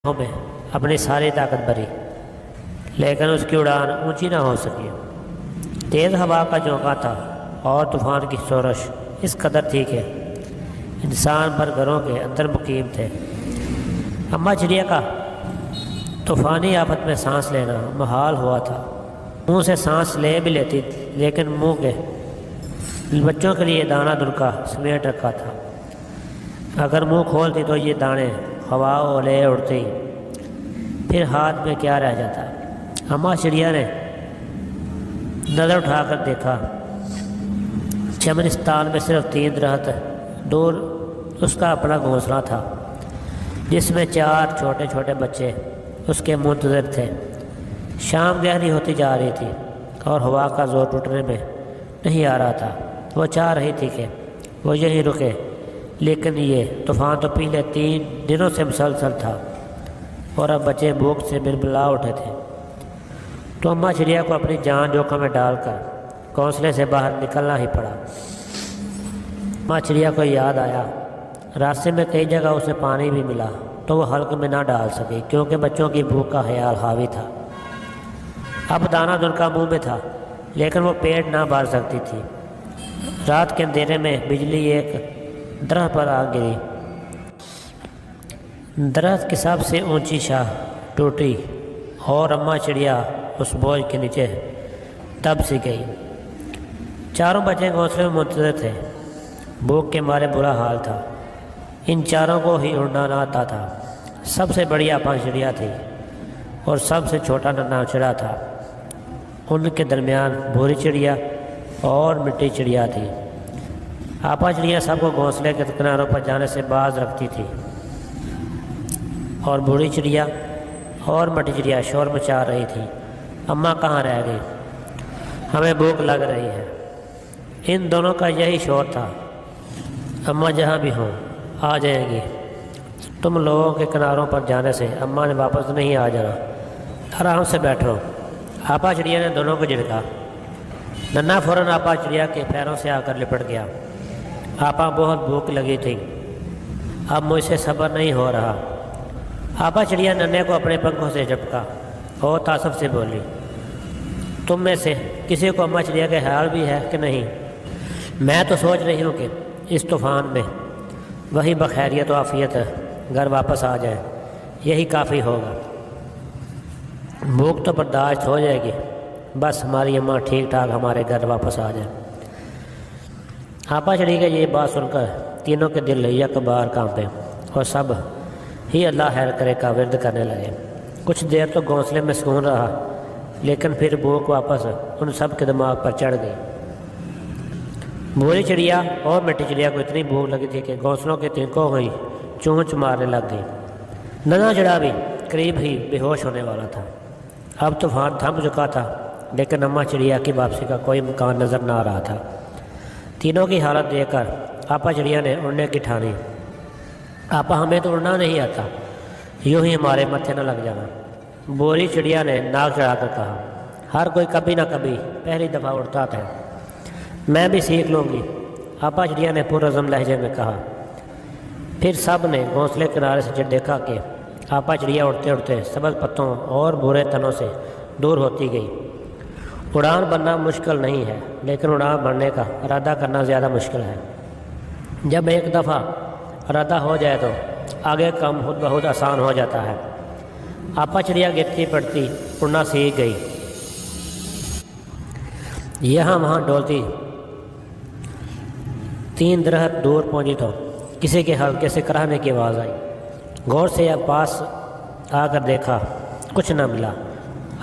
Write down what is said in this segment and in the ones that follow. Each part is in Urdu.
میں اپنی ساری طاقت بھری، لیکن اس کی اڑان اونچی نہ ہو سکی۔ تیز ہوا کا جھونکا تھا اور طوفان کی شورش اس قدر تھی کہ انسان بھر گھروں کے اندر مقیم تھے۔ اماں چڑیا کا طوفانی آفت میں سانس لینا محال ہوا تھا۔ منہ سے سانس لے بھی لیتی لیکن منہ کے بچوں کے لیے دانہ دنکا سمیٹ رکھا تھا۔ اگر منہ کھولتی تو یہ دانے ہوا اولے اڑتی، پھر ہاتھ میں کیا رہ جاتا۔ اماں چڑیا نے نظر اٹھا کر دیکھا، چمنستان میں صرف 3 درخت دور اس کا اپنا گھونسلہ تھا، جس میں 4 چھوٹے چھوٹے بچے اس کے منتظر تھے۔ شام گہری ہوتی جا رہی تھی اور ہوا کا زور ٹوٹنے میں نہیں آ رہا تھا۔ وہ چاہ رہی تھی کہ وہ یہیں رکے، لیکن یہ طوفان تو پچھلے 3 دنوں سے مسلسل تھا اور اب بچے بھوک سے بلبلا اٹھے تھے۔ تو اماں چڑیا کو اپنی جان جوکھم میں ڈال کر گھونسلے سے باہر نکلنا ہی پڑا۔ اماں چڑیا کو یاد آیا، راستے میں کئی جگہ اسے پانی بھی ملا تو وہ حلق میں نہ ڈال سکی کیونکہ بچوں کی بھوک کا خیال حاوی تھا۔ اب دانہ دنکا منہ میں تھا لیکن وہ پیٹ نہ بھر سکتی تھی۔ رات کے اندھیرے میں بجلی ایک درخت پر آ گری۔ درخت کی سب سے اونچی شاخ ٹوٹی اور اماں چڑیا اس بوجھ کے نیچے دب سی گئی۔ چاروں بچے گھونسلے میں منتظر تھے۔ بھوک کے مارے برا حال تھا۔ ان چاروں کو ہی اڑنا نہ آتا تھا۔ سب سے بڑی اماں چڑیا تھی اور سب سے چھوٹا ننھا چڑیا تھا۔ ان کے درمیان بھوری چڑیا اور مٹی چڑیا تھی۔ آپا چڑیا سب کو گھونسلے کے کناروں پر جانے سے باز رکھتی تھی اور بوڑھی چڑیا اور مٹی چڑیا شور مچا رہی تھی، اماں کہاں رہ گئی، ہمیں بھوک لگ رہی ہے۔ ان دونوں کا یہی شور تھا، اماں جہاں بھی ہوں آ جائیں گی۔ تم لوگوں کے کناروں پر جانے سے اماں نے واپس نہیں آ جانا، آرام سے بیٹھو۔ آپا چڑیا نے دونوں کو جھٹکا۔ ننھا فوراً آپا چڑیا کے پیروں سے آ کر لپٹ گیا۔ آپا بہت بھوک لگی تھی، اب مجھ سے صبر نہیں ہو رہا۔ آپا چڑیا ننھے کو اپنے پنکھوں سے جھپکا اور تعصب سے بولی، تم میں سے کسی کو اماں چڑیا کے حال بھی ہے کہ نہیں؟ میں تو سوچ رہی ہوں کہ اس طوفان میں وہی بخیریت و عافیت گھر واپس آ جائے، یہی کافی ہوگا۔ بھوک تو برداشت ہو جائے گی، بس ہماری اماں ٹھیک ٹھاک ہمارے گھر واپس آ جائے۔ آپا چڑیا کی یہ بات سن کر تینوں کے دل یک بار کانپے اور سب ہی اللہ خیر کرے کا ورد کرنے لگے۔ کچھ دیر تو گھونسلے میں سکون رہا، لیکن پھر بھوک واپس ان سب کے دماغ پر چڑھ گئی۔ بھوری چڑیا اور مٹی چڑیا کو اتنی بھوک لگی تھی کہ گھونسلوں کے تنکوں ہی چونچ مارنے لگ گئی۔ ننھا چڑیا بھی قریب ہی بے ہوش ہونے والا تھا۔ اب طوفان تھم چکا تھا لیکن اماں چڑیا کی واپسی کا کوئی امکان نظر نہ آ رہا تھا۔ تینوں کی حالت دیکھ کر آپا چڑیا نے اڑنے کی ٹھانی۔ آپا ہمیں تو اڑنا نہیں آتا، یوں ہی ہمارے متھے نہ لگ جانا۔ بوری چڑیا نے ناک چڑھا کر کہا، ہر کوئی کبھی نہ کبھی پہلی دفعہ اڑتا تھا، میں بھی سیکھ لوں گی، آپا چڑیا نے پرعزم لہجے میں کہا۔ پھر سب نے گھونسلے کنارے سے دیکھا کہ آپا چڑیا اڑتے اڑتے سبز پتوں اور برے تنوں سے دور ہوتی گئی۔ اڑان بننا مشکل نہیں ہے، لیکن اڑان بننے کا ارادہ کرنا زیادہ مشکل ہے۔ جب ایک دفعہ ارادہ ہو جائے تو آگے کام خود بخود آسان ہو جاتا ہے۔ آپا چڑیا گرتی پڑتی اڑنا سیکھ گئی، یہاں وہاں ڈولتی 3 درخت دور پہنچی تو کسی کے ہلکے سے کراہنے کی آواز آئی۔ غور سے پاس آ کر دیکھا، کچھ نہ ملا۔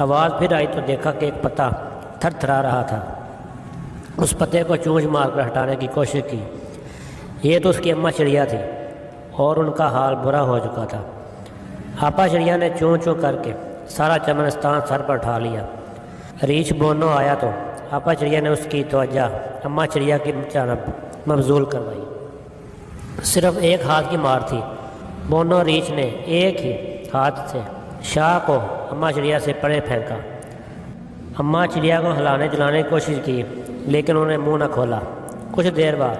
آواز پھر آئی تو دیکھا کہ ایک پتا تھر تھرا رہا تھا۔ اس پتے کو چونچ مار کر ہٹانے کی کوشش کی۔ یہ تو اس کی اماں چڑیا تھی اور ان کا حال برا ہو چکا تھا۔ آپا چڑیا نے چوں چوں کر کے سارا چمنستان سر پر اٹھا لیا۔ ریچھ بونو آیا تو آپا چڑیا نے اس کی توجہ اماں چڑیا کی جانب مبذول کروائی۔ صرف ایک ہاتھ کی مار تھی۔ بونو ریچھ نے ایک ہی ہاتھ سے شاہ کو اماں چڑیا سے پرے پھینکا۔ اماں چڑیا کو ہلانے جلانے کی کوشش کی لیکن انہوں نے منہ نہ کھولا۔ کچھ دیر بعد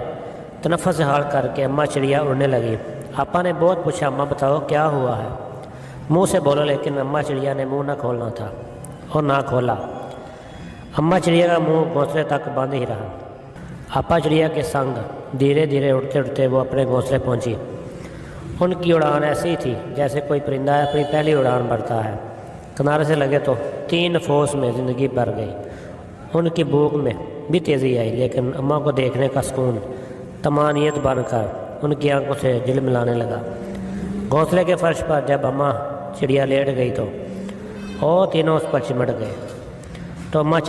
تنفس حال کر کے اماں چڑیا اڑنے لگی۔ آپا نے بہت پوچھا، اماں بتاؤ کیا ہوا ہے؟ منہ سے بولا، لیکن اماں چڑیا نے منہ نہ کھولنا تھا اور نہ کھولا۔ اماں چڑیا کا منہ گھونسلے تک بند ہی رہا۔ آپا چڑیا کے سنگ دھیرے دھیرے اڑتے اڑتے وہ اپنے گھونسلے پہنچی۔ ان کی اڑان ایسی تھی جیسے کوئی پرندہ اپنی پہلی اڑان بھرتا ہے۔ کنارے سے لگے تو 3 فوس میں زندگی بھر گئی۔ ان کی بھوک میں بھی تیزی آئی، لیکن اماں کو دیکھنے کا سکون طمانینت بن کر ان کی آنکھوں سے جل ملانے لگا۔ گھونسلے کے فرش پر جب اماں چڑیا لیٹ گئی تو اور تینوں اس پر چمٹ گئے، تو اماں